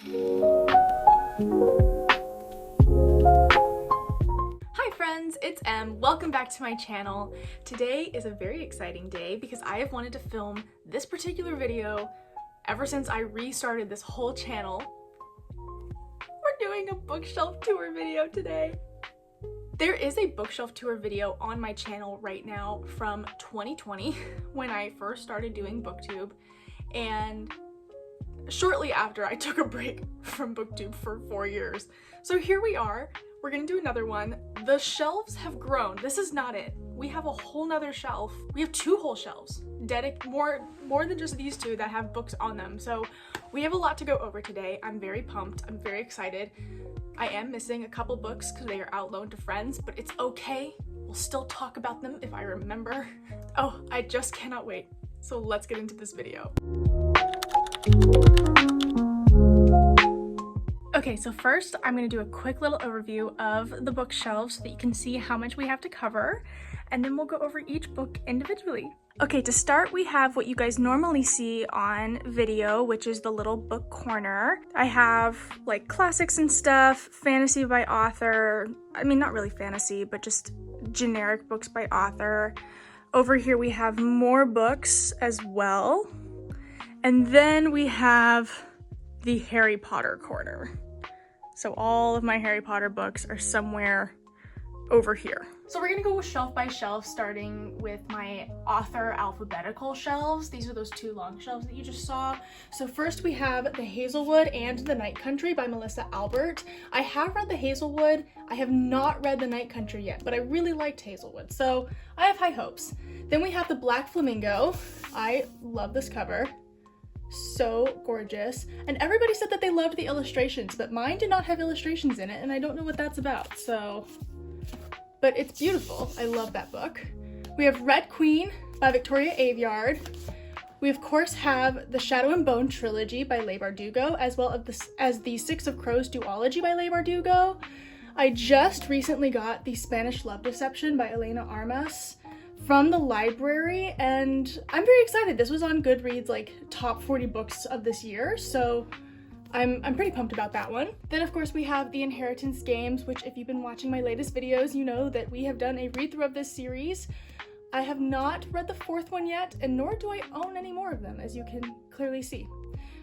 Hi friends, it's Em. Welcome back to my channel. Today is a very exciting day because I have wanted to film this particular video ever since I restarted this whole channel. We're doing a bookshelf tour video today. There is a bookshelf tour video on my channel right now from 2020 when I first started doing BookTube, and shortly after I took a break from BookTube for 4 years. So here we are, we're gonna do another one. The shelves have grown. This is not it. We have a whole nother shelf. We have 2 whole shelves, more than just these 2 that have books on them. So we have a lot to go over today. I'm very pumped, I'm very excited. I am missing a couple books because they are out loaned to friends, but it's okay. We'll still talk about them if I remember. Oh, I just cannot wait. So let's get into this video. Okay, so first I'm going to do a quick little overview of the bookshelves so that you can see how much we have to cover, and then we'll go over each book individually. Okay, to start we have what you guys normally see on video, which is the little book corner. I have like classics and stuff, fantasy by author, I mean not really fantasy, but just generic books by author. Over here we have more books as well. And then we have the Harry Potter corner. So all of my Harry Potter books are somewhere over here. So we're gonna go shelf by shelf, starting with my author alphabetical shelves. These are those 2 long shelves that you just saw. So first we have The Hazelwood and The Night Country by Melissa Albert. I have read The Hazelwood. I have not read The Night Country yet, but I really liked Hazelwood, so I have high hopes. Then we have The Black Flamingo. I love this cover. So gorgeous. And everybody said that they loved the illustrations, but mine did not have illustrations in it, and I don't know what that's about, so... But it's beautiful. I love that book. We have Red Queen by Victoria Aveyard. We of course have the Shadow and Bone trilogy by Leigh Bardugo, as well as the Six of Crows duology by Leigh Bardugo. I just recently got the Spanish Love Deception by Elena Armas from the library, and I'm very excited. This was on Goodreads, like top 40 books of this year, so I'm pretty pumped about that one. Then of course we have The Inheritance Games, which if you've been watching my latest videos, you know that we have done a read-through of this series. I have not read the 4th one yet, and nor do I own any more of them, as you can clearly see.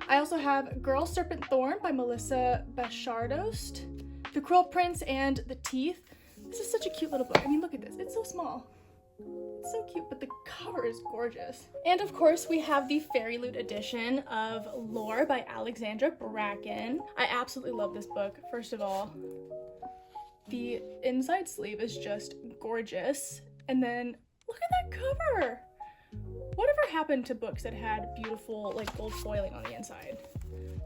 I also have Girl, Serpent, Thorn by Melissa Bachardost, The Cruel Prince and the Teeth. This is such a cute little book. I mean, look at this, it's so small. It's so cute, but the cover is gorgeous. And of course we have the Fairy Loot edition of Lore by Alexandra Bracken. I absolutely love this book. First of all, the inside sleeve is just gorgeous. And then look at that cover! Whatever happened to books that had beautiful like gold foiling on the inside?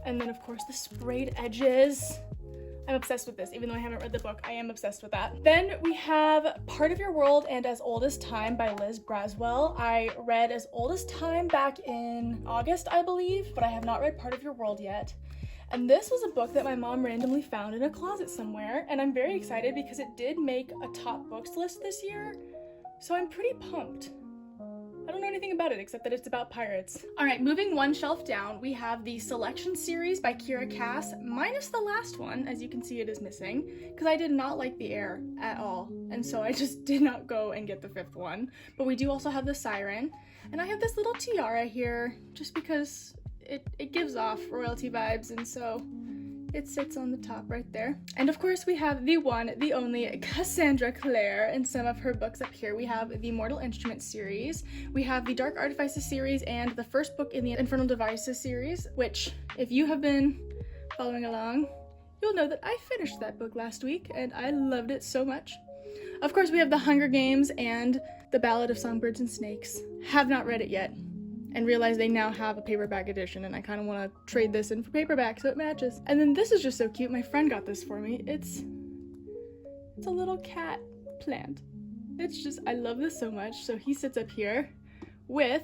And then of course the sprayed edges. I'm obsessed with this. Even though I haven't read the book, I am obsessed with that. Then we have Part of Your World and As Old as Time by Liz Braswell. I read As Old as Time back in August, I believe, but I have not read Part of Your World yet. And this was a book that my mom randomly found in a closet somewhere, and I'm very excited because it did make a top books list this year, so I'm pretty pumped. I don't know anything about it except that it's about pirates. Alright, moving one shelf down, we have the Selection series by Kira Cass, minus the last one. As you can see, it is missing, because I did not like The Heir at all, and so I just did not go and get the 5th one. But we do also have The Siren, and I have this little tiara here, just because it gives off royalty vibes, and so it sits on the top right there. And of course we have the one, the only Cassandra Clare and some of her books up here. We have the Mortal Instruments series, we have the Dark Artifices series, and the first book in the Infernal Devices series, which if you have been following along, you'll know that I finished that book last week and I loved it so much. Of course we have The Hunger Games and The Ballad of Songbirds and Snakes. Have not read it yet, and realize they now have a paperback edition, and I kind of want to trade this in for paperback so it matches. And then this is just so cute. My friend got this for me. It's a little cat plant. It's just, I love this so much. So he sits up here with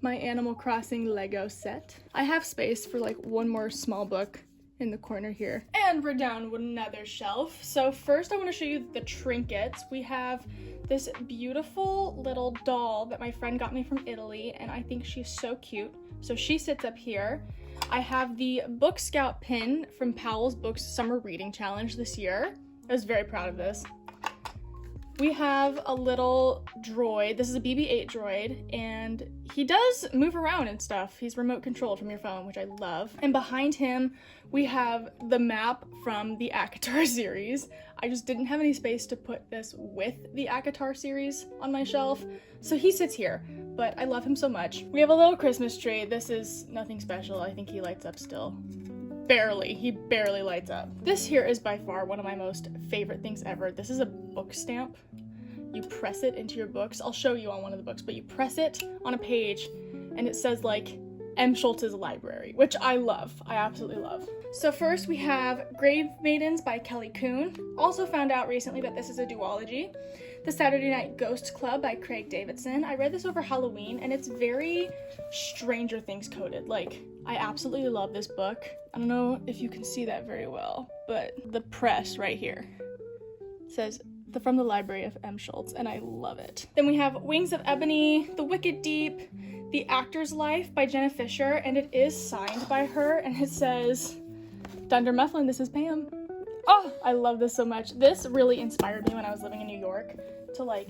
my Animal Crossing Lego set. I have space for like one more small book in the corner here. And we're down another shelf. So first I want to show you the trinkets. We have this beautiful little doll that my friend got me from Italy, and I think she's so cute. So she sits up here. I have the Book Scout pin from Powell's Books Summer Reading Challenge this year. I was very proud of this. We have a little droid. This is a BB-8 droid, and he does move around and stuff. He's remote controlled from your phone, which I love. And behind him, we have the map from the ACOTAR series. I just didn't have any space to put this with the ACOTAR series on my shelf, so he sits here, but I love him so much. We have a little Christmas tree. This is nothing special. I think he lights up still. Barely. He barely lights up. This here is by far one of my most favorite things ever. This is a book stamp. You press it into your books. I'll show you on one of the books, but you press it on a page and it says like M. Schultz's library, which I love. I absolutely love. So first we have Grave Maidens by Kelly Kuhn. Also found out recently that this is a duology. The Saturday Night Ghost Club by Craig Davidson. I read this over Halloween and it's very Stranger Things coded. Like, I absolutely love this book. I don't know if you can see that very well, but the press right here says from the library of M. Schultz, and I love it. Then we have Wings of Ebony, The Wicked Deep, The Actor's Life by Jenna Fisher, and it is signed by her, and it says, Dunder Mifflin, this is Pam. Oh, I love this so much. This really inspired me when I was living in New York to like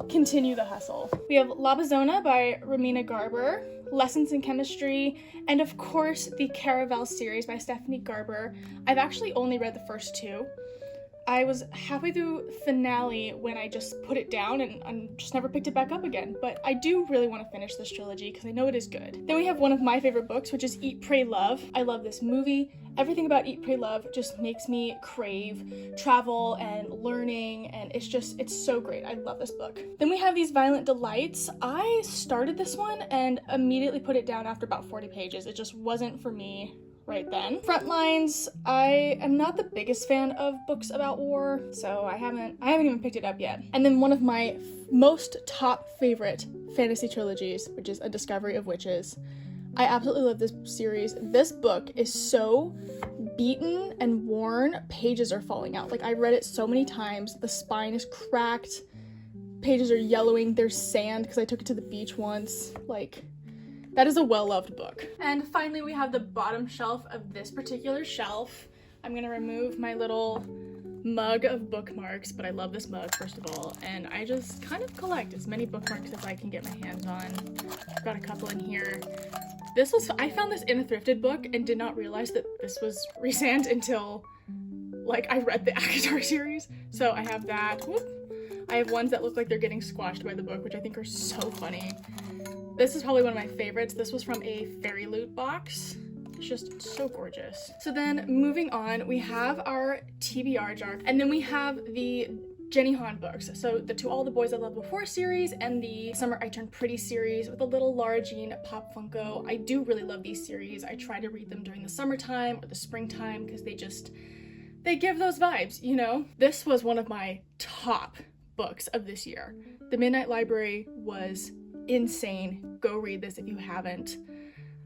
continue the hustle. We have La Bizona by Romina Garber, Lessons in Chemistry, and of course the Caraval series by Stephanie Garber. I've actually only read the first two. I was halfway through finale when I just put it down and just never picked it back up again, but I do really want to finish this trilogy because I know it is good. Then we have one of my favorite books, which is Eat, Pray, Love. I love this movie. Everything about Eat, Pray, Love just makes me crave travel and learning, and it's so great. I love this book. Then we have These Violent Delights. I started this one and immediately put it down after about 40 pages. It just wasn't for me right then. Frontlines, I am not the biggest fan of books about war, so I haven't even picked it up yet. And then one of my most top favorite fantasy trilogies, which is A Discovery of Witches. I absolutely love this series. This book is so beaten and worn, pages are falling out. Like, I read it so many times, the spine is cracked, pages are yellowing, there's sand because I took it to the beach once. Like, that is a well-loved book. And finally, we have the bottom shelf of this particular shelf. I'm gonna remove my little mug of bookmarks, but I love this mug, first of all, and I just kind of collect as many bookmarks as I can get my hands on. I've got a couple in here. I found this in a thrifted book and did not realize that this was Resand until, like, I read the ACOTAR series. So I have that. Whoop. I have ones that look like they're getting squashed by the book, which I think are so funny. This is probably one of my favorites. This was from a Fairy Loot box. It's just so gorgeous. So then moving on, we have our TBR jar, and then we have the Jenny Han books. So the To All the Boys I Loved Before series and the Summer I Turned Pretty series with a little Lara Jean Pop Funko. I do really love these series. I try to read them during the summertime or the springtime because they give those vibes, you know? This was one of my top books of this year. The Midnight Library was insane. Go read this if you haven't.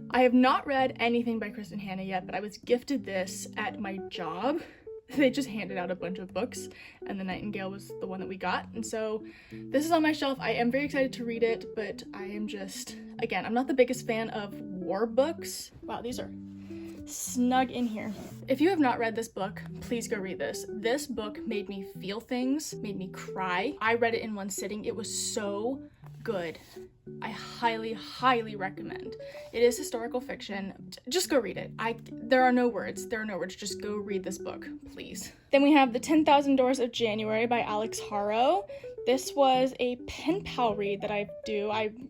I have not read anything by Kristen Hanna yet, but I was gifted this at my job. They just handed out a bunch of books, and The Nightingale was the one that we got, and so this is on my shelf. I am very excited to read it, but I am just, again, I'm not the biggest fan of war books. Wow, these are snug in here. If you have not read this book, please go read this. This book made me feel things, made me cry. I read it in one sitting. It was so good. I highly, highly recommend. It is historical fiction. Just go read it. There are no words. Just go read this book, please. Then we have The 10,000 Doors of January by Alex Harrow. This was a pen pal read that I do.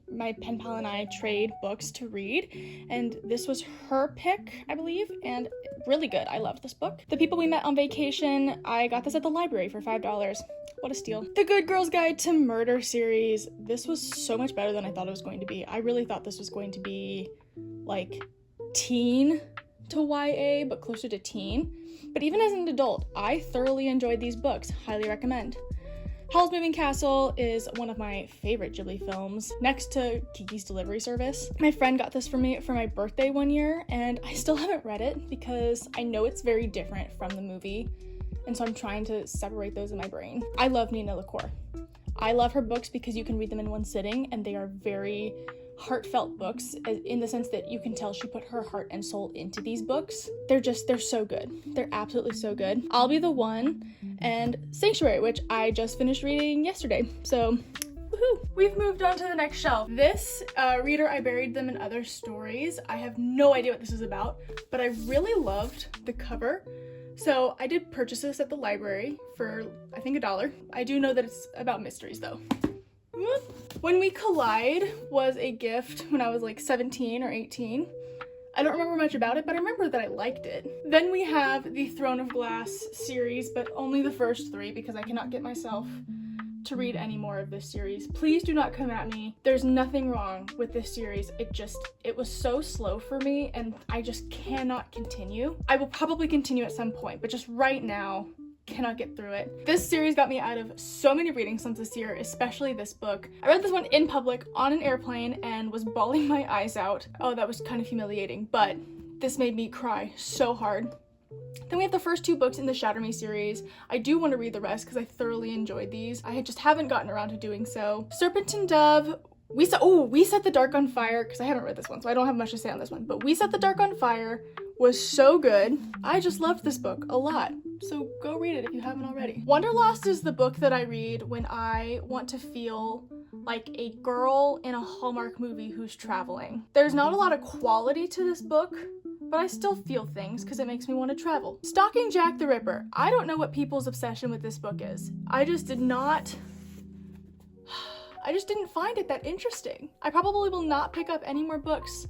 My pen pal and I trade books to read, and this was her pick, I believe, and really good. I loved this book. The People We Met on Vacation, I got this at the library for $5. What a steal. The Good Girl's Guide to Murder series. This was so much better than I thought it was going to be. I really thought this was going to be like teen to YA, but closer to teen. But even as an adult, I thoroughly enjoyed these books. Highly recommend. Howl's Moving Castle is one of my favorite Ghibli films, next to Kiki's Delivery Service. My friend got this for me for my birthday one year, and I still haven't read it because I know it's very different from the movie, and so I'm trying to separate those in my brain. I love Nina LaCour. I love her books because you can read them in one sitting, and they are very heartfelt books in the sense that you can tell she put her heart and soul into these books. They're so good. They're absolutely so good. I'll Be the One and Sanctuary, which I just finished reading yesterday. So woohoo! We've moved on to the next shelf. This Reader, I Buried Them in Other Stories. I have no idea what this is about, but I really loved the cover. So I did purchase this at the library for, I think, $1. I do know that it's about mysteries though. When We Collide was a gift when I was like 17 or 18. I don't remember much about it, but I remember that I liked it. Then we have the Throne of Glass series, but only the first 3 because I cannot get myself to read any more of this series. Please do not come at me. There's nothing wrong with this series. It was so slow for me and I just cannot continue. I will probably continue at some point, but just right now, cannot get through it. This series got me out of so many reading slumps this year, especially this book. I read this one in public on an airplane and was bawling my eyes out. Oh, that was kind of humiliating, but this made me cry so hard. Then we have the first 2 books in the Shatter Me series. I do want to read the rest because I thoroughly enjoyed these. I just haven't gotten around to doing so. Serpent and Dove. We Set the Dark on Fire, because I haven't read this one, so I don't have much to say on this one, but We Set the Dark on Fire was so good. I just loved this book a lot, so go read it if you haven't already. Wanderlost is the book that I read when I want to feel like a girl in a Hallmark movie who's traveling. There's not a lot of quality to this book, but I still feel things because it makes me want to travel. Stalking Jack the Ripper. I don't know what people's obsession with this book is. I just didn't find it that interesting. I probably will not pick up any more books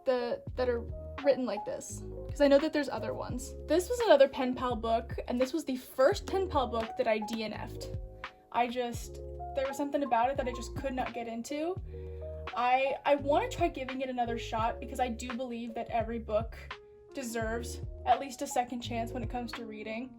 that are written like this, because I know that there's other ones. This was another pen pal book, and this was the first pen pal book that I DNF'd. There was something about it that I just could not get into. I want to try giving it another shot because I do believe that every book deserves at least a second chance when it comes to reading.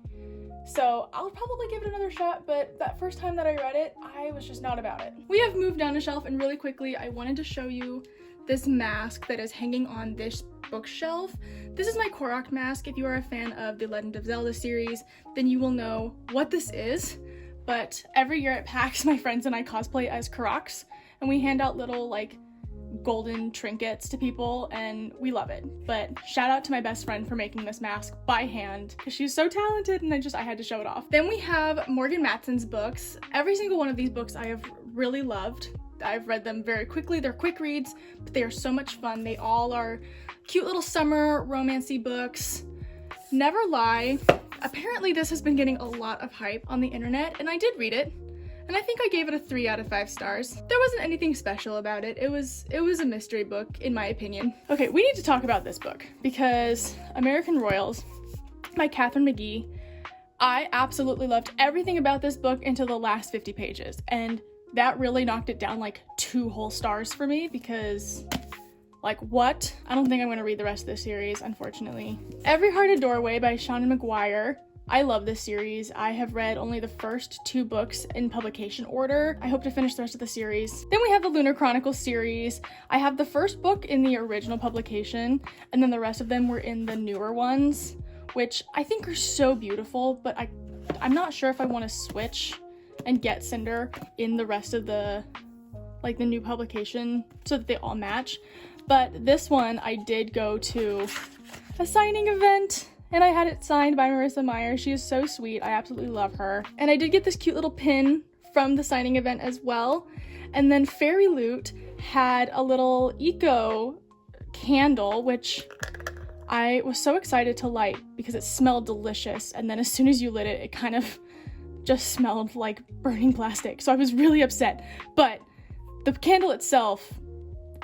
So I'll probably give it another shot, but that first time that I read it, I was just not about it. We have moved down a shelf, and really quickly, I wanted to show you this mask that is hanging on this bookshelf. This is my Korok mask. If you are a fan of the Legend of Zelda series, then you will know what this is. But every year at PAX, my friends and I cosplay as Koroks, and we hand out little like golden trinkets to people, and we love it. But shout out to my best friend for making this mask by hand because she's so talented, and I had to show it off. Then we have Morgan Matson's books. Every single one of these books I have really loved. I've read them very quickly. They're quick reads, but they are so much fun. They all are cute little summer romancy books. Never Lie. Apparently this has been getting a lot of hype on the internet, and I did read it, and I think I gave it a 3 out of 5 stars. There wasn't anything special about it. It was a mystery book, in my opinion. Okay, we need to talk about this book because American Royals by Katherine McGee. I absolutely loved everything about this book until the last 50 pages, and that really knocked it down like 2 whole stars for me because, like, what? I don't think I'm gonna read the rest of this series, unfortunately. Every Heart a Doorway by Seanan McGuire. I love this series. I have read only the first 2 books in publication order. I hope to finish the rest of the series. Then we have the Lunar Chronicles series. I have the first book in the original publication, and then the rest of them were in the newer ones, which I think are so beautiful, but I'm not sure if I want to switch and get Cinder in the rest of the new publication so that they all match. But this one, I did go to a signing event, and I had it signed by Marissa Meyer. She is so sweet. I absolutely love her. And I did get this cute little pin from the signing event as well. And then Fairy Loot had a little eco candle, which I was so excited to light because it smelled delicious. And then as soon as you lit it, it kind of just smelled like burning plastic. So I was really upset. But the candle itself,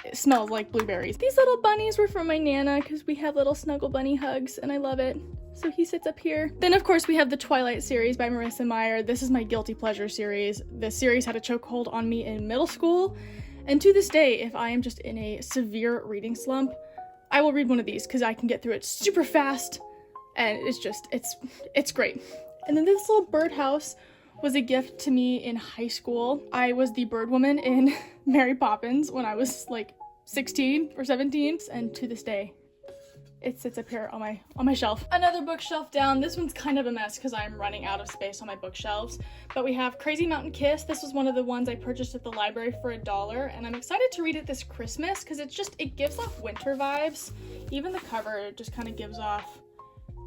it smells like blueberries. These little bunnies were from my Nana because we have little snuggle bunny hugs and I love it. So he sits up here. Then of course we have the Twilight series by Marissa Meyer. This is my guilty pleasure series. This series had a chokehold on me in middle school. And to this day, if I am just in a severe reading slump, I will read one of these because I can get through it super fast. And it's great. And then this little birdhouse was a gift to me in high school. I was the bird woman in Mary Poppins when I was like 16 or 17, and to this day, it sits up here on my shelf. Another bookshelf down. This one's kind of a mess because I'm running out of space on my bookshelves. But we have Crazy Mountain Kiss. This was one of the ones I purchased at the library for $1, and I'm excited to read it this Christmas because it gives off winter vibes. Even the cover just kind of gives off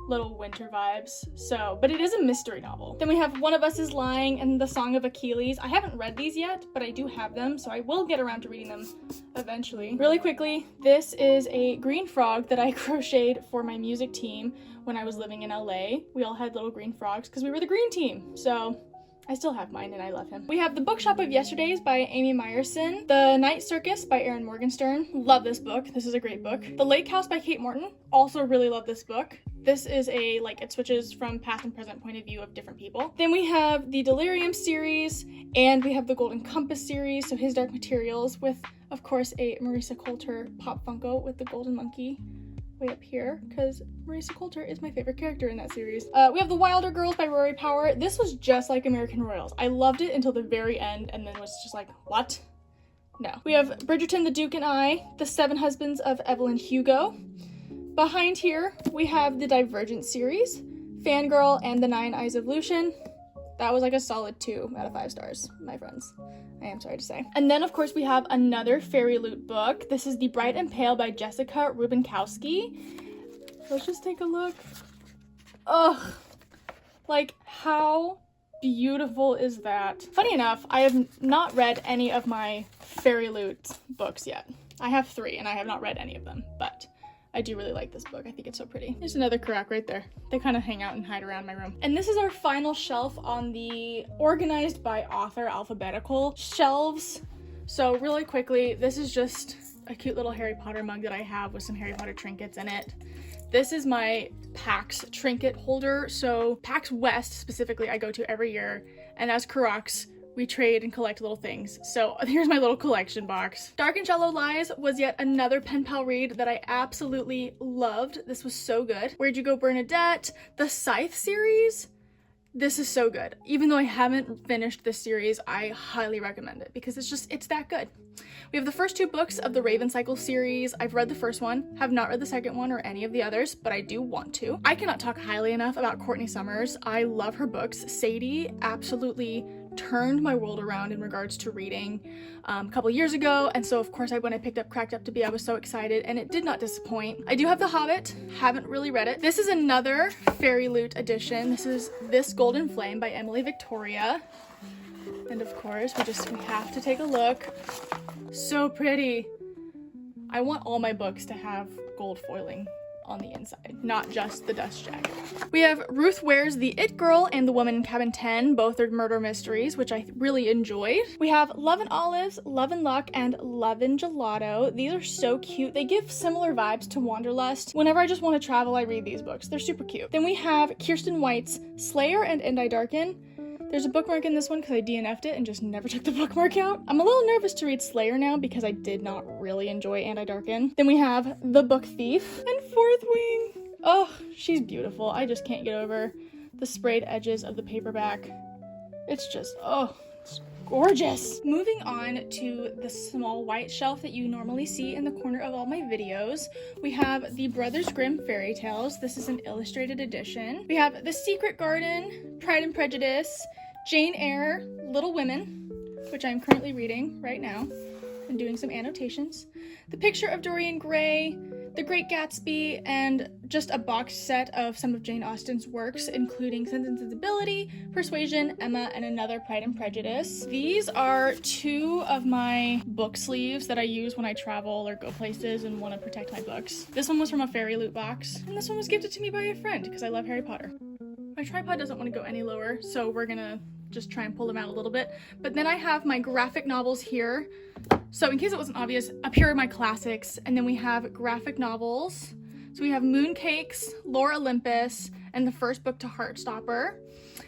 little winter vibes. So, but it is a mystery novel. Then we have One of Us is Lying and The Song of Achilles. I haven't read these yet, but I do have them, so I will get around to reading them eventually. Really quickly, this is a green frog that I crocheted for my music team when I was living in LA. We all had little green frogs because we were the green team. So I still have mine and I love him. We have The Bookshop of Yesterdays by Amy Meyerson. The Night Circus by Erin Morgenstern. Love this book. This is a great book. The Lake House by Kate Morton. Also really love this book. This is it switches from past and present point of view of different people. Then we have the Delirium series, and we have the Golden Compass series, so His Dark Materials, with, of course, a Marisa Coulter Pop Funko with the golden monkey way up here, because Marisa Coulter is my favorite character in that series. We have The Wilder Girls by Rory Power. This was just like American Royals. I loved it until the very end, and then was just like, what? No. We have Bridgerton, the Duke and I, The Seven Husbands of Evelyn Hugo. Behind here, we have the Divergent series, Fangirl, and The Nine Eyes of Lucian. That was like a solid 2 out of 5 stars, my friends. I am sorry to say. And then, of course, we have another Fairy Loot book. This is The Bright and Pale by Jessica Rubinkowski. Let's just take a look. Ugh. Like, how beautiful is that? Funny enough, I have not read any of my Fairy Loot books yet. I have 3, and I have not read any of them, but I do really like this book. I think it's so pretty. There's another Karak right there. They kind of hang out and hide around my room. And this is our final shelf on the organized by author alphabetical shelves. So really quickly, this is just a cute little Harry Potter mug that I have with some Harry Potter trinkets in it. This is my PAX trinket holder. So PAX West specifically I go to every year, and as Karak's, we trade and collect little things. So here's my little collection box. Dark and Shallow Lies was yet another pen pal read that I absolutely loved. This was so good. Where'd You Go, Bernadette? The Scythe series. This is so good. Even though I haven't finished this series, I highly recommend it because it's that good. We have the first 2 books of the Raven Cycle series. I've read the first one, have not read the second one or any of the others, but I do want to. I cannot talk highly enough about Courtney Summers. I love her books. Sadie absolutely turned my world around in regards to reading a couple years ago, and so of course when I picked up Cracked Up to Be, I was so excited, and it did not disappoint. I do have The Hobbit, haven't really read it. This is another Fairy Loot edition. This is This Golden Flame by Emily Victoria, and of course we have to take a look. So pretty. I want all my books to have gold foiling on the inside, not just the dust jacket. We have Ruth Ware's The It Girl and The Woman in Cabin 10. Both are murder mysteries, which I really enjoyed. We have Love and Olives, Love and Luck, and Love and Gelato. These are so cute. They give similar vibes to Wanderlust. Whenever I just want to travel, I read these books. They're super cute. Then we have Kirsten White's Slayer and End I Darken. There's a bookmark in this one because I DNF'd it and just never took the bookmark out. I'm a little nervous to read Slayer now because I did not really enjoy And I Darken. Then we have The Book Thief and Fourth Wing. Oh, she's beautiful. I just can't get over the sprayed edges of the paperback. It's just, oh, it's gorgeous. Moving on to the small white shelf that you normally see in the corner of all my videos, we have the Brothers Grimm fairy tales. This is an illustrated edition. We have The Secret Garden, Pride and Prejudice, Jane Eyre, Little Women, which I'm currently reading right now and doing some annotations, The Picture of Dorian Gray, The Great Gatsby, and just a box set of some of Jane Austen's works, including Sense and Sensibility, Persuasion, Emma, and Another Pride and Prejudice. These are 2 of my book sleeves that I use when I travel or go places and want to protect my books. This one was from a Fairy Loot box, and this one was gifted to me by a friend because I love Harry Potter. My tripod doesn't want to go any lower, so we're gonna just try and pull them out a little bit. But then I have my graphic novels here. So in case it wasn't obvious, up here are my classics, and then we have graphic novels. So we have Mooncakes, Lore Olympus, and the first book to Heartstopper.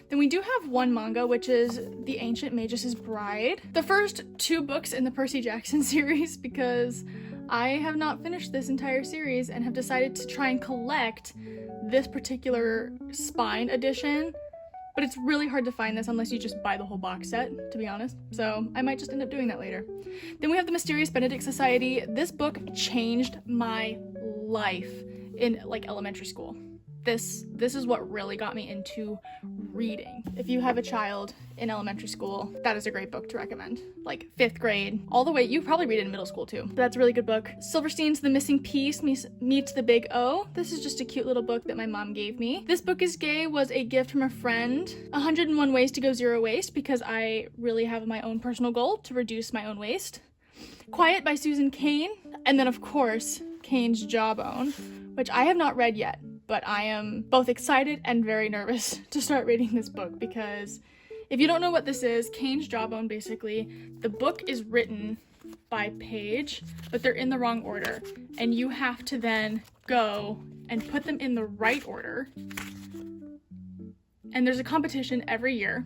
Then we do have one manga, which is The Ancient Magus' Bride. The first 2 books in the Percy Jackson series, because I have not finished this entire series and have decided to try and collect this particular spine edition. But it's really hard to find this unless you just buy the whole box set, to be honest. So I might just end up doing that later. Then we have The Mysterious Benedict Society. This book changed my life. in like elementary school. This is what really got me into reading. If you have a child in elementary school, that is a great book to recommend. Like 5th grade, all the way, you probably read it in middle school too. But that's a really good book. Silverstein's The Missing Piece meets the Big O. This is just a cute little book that my mom gave me. This Book is Gay was a gift from a friend. 101 Ways to Go Zero Waste, because I really have my own personal goal to reduce my own waste. Quiet by Susan Cain. And then of course, Cain's Jawbone, which I have not read yet. But I am both excited and very nervous to start reading this book, because if you don't know what this is, Cain's Jawbone, basically, the book is written by page, but they're in the wrong order. And you have to then go and put them in the right order. And there's a competition every year.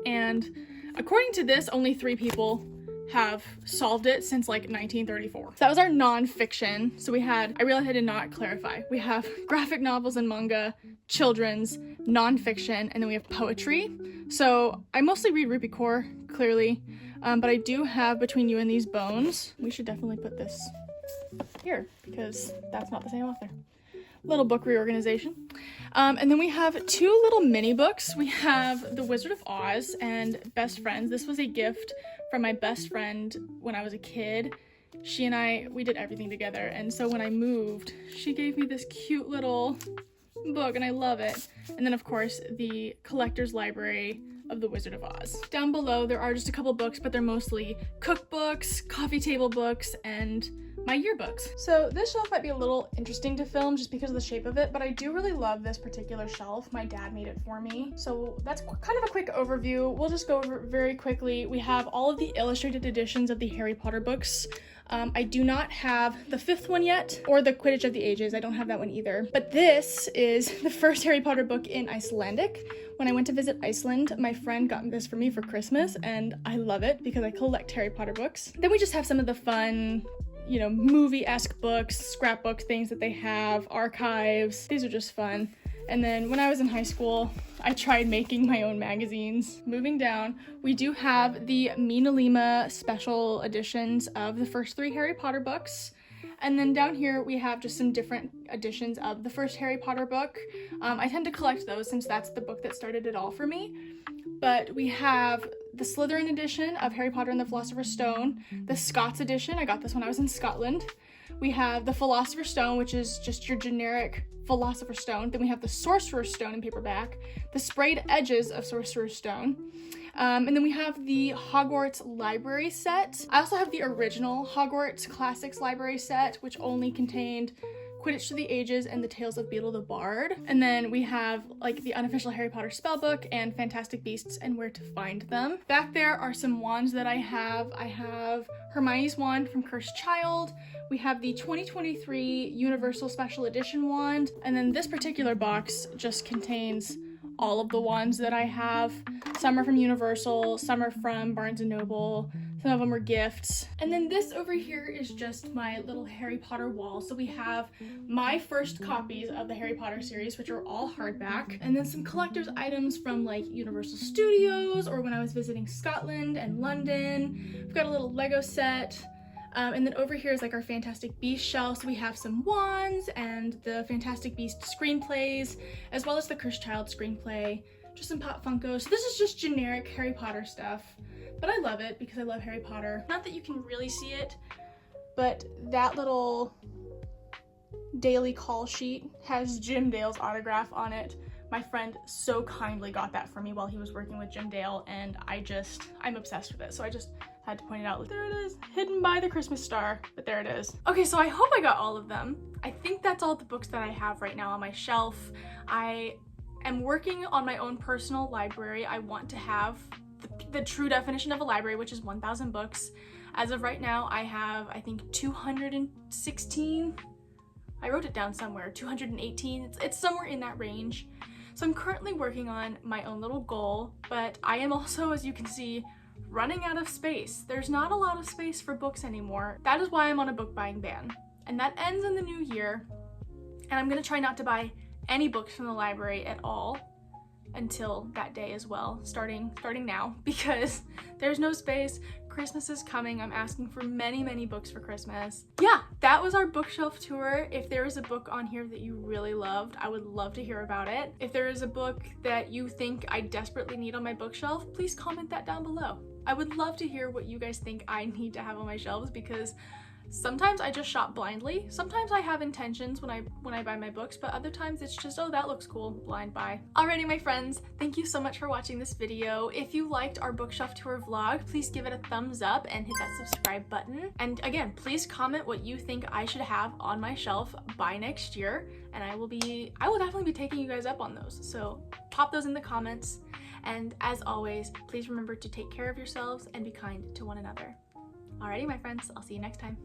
And according to this, only 3 people have solved it since like 1934. So that was our nonfiction. So we had, I realized I did not clarify. We have graphic novels and manga, children's, nonfiction, and then we have poetry. So I mostly read Rupi Kaur, clearly, but I do have Between You and These Bones. We should definitely put this here because that's not the same author. Little book reorganization. And then we have 2 little mini books. We have The Wizard of Oz and Best Friends. This was a gift from my best friend when I was a kid. She and I, we did everything together. And so when I moved, she gave me this cute little book and I love it. And then of course, the Collector's Library of The Wizard of Oz. Down below, there are just a couple books, but they're mostly cookbooks, coffee table books, and my yearbooks. So this shelf might be a little interesting to film just because of the shape of it, but I do really love this particular shelf. My dad made it for me. So that's kind of a quick overview. We'll just go over it very quickly. We have all of the illustrated editions of the Harry Potter books. I do not have the 5th one yet, or the Quidditch of the Ages. I don't have that one either. But this is the first Harry Potter book in Icelandic. When I went to visit Iceland, my friend got this for me for Christmas, and I love it because I collect Harry Potter books. Then we just have some of the fun, you know, movie-esque books, scrapbook things that they have, archives. These are just fun. And then when I was in high school, I tried making my own magazines. Moving down, we do have the Mina Lima special editions of the first 3 Harry Potter books. And then down here, we have just some different editions of the first Harry Potter book. I tend to collect those since that's the book that started it all for me. But we have the Slytherin edition of Harry Potter and the Philosopher's Stone, the Scots edition, I got this when I was in Scotland. We have the Philosopher's Stone, which is just your generic Philosopher's Stone. Then we have the Sorcerer's Stone in paperback, the sprayed edges of Sorcerer's Stone. And then we have the Hogwarts Library set. I also have the original Hogwarts Classics Library set, which only contained Quidditch to the Ages and the Tales of Beedle the Bard. And then we have like the unofficial Harry Potter spellbook and Fantastic Beasts and Where to Find Them. Back there are some wands that I have. I have Hermione's wand from Cursed Child. We have the 2023 Universal Special Edition wand. And then this particular box just contains all of the wands that I have. Some are from Universal, some are from Barnes & Noble, some of them are gifts. And then this over here is just my little Harry Potter wall. So we have my first copies of the Harry Potter series, which are all hardback, and then some collector's items from like Universal Studios or when I was visiting Scotland and London. We've got a little Lego set. And then over here is like our Fantastic Beasts shelf. So we have some wands and the Fantastic Beasts screenplays, as well as the Cursed Child screenplay, just some Pop Funkos. So this is just generic Harry Potter stuff, but I love it because I love Harry Potter. Not that you can really see it, but that little daily call sheet has Jim Dale's autograph on it. My friend so kindly got that for me while he was working with Jim Dale, and I'm obsessed with it. So I just had to point it out. There it is, hidden by the Christmas star, but there it is. Okay, so I hope I got all of them. I think that's all the books that I have right now on my shelf. I am working on my own personal library. I want to have the true definition of a library, which is 1,000 books. As of right now, I have, I think, 216. I wrote it down somewhere, 218. It's somewhere in that range. So I'm currently working on my own little goal, but I am also, as you can see, running out of space. There's not a lot of space for books anymore. That is why I'm on a book buying ban. And that ends in the new year. And I'm gonna try not to buy any books from the library at all until that day as well, starting now, because there's no space. Christmas is coming. I'm asking for many books for Christmas. Yeah, that was our bookshelf tour. If there is a book on here that you really loved, I would love to hear about it. If there is a book that you think I desperately need on my bookshelf, please comment that down below. I would love to hear what you guys think I need to have on my shelves, because sometimes I just shop blindly. Sometimes I have intentions when I buy my books, but other times it's just, oh, that looks cool, blind buy. Alrighty, my friends, thank you so much for watching this video. If you liked our bookshelf tour vlog, please give it a thumbs up and hit that subscribe button. And again, please comment what you think I should have on my shelf by next year, and I will definitely be taking you guys up on those. So pop those in the comments. And as always, please remember to take care of yourselves and be kind to one another. Alrighty, my friends, I'll see you next time.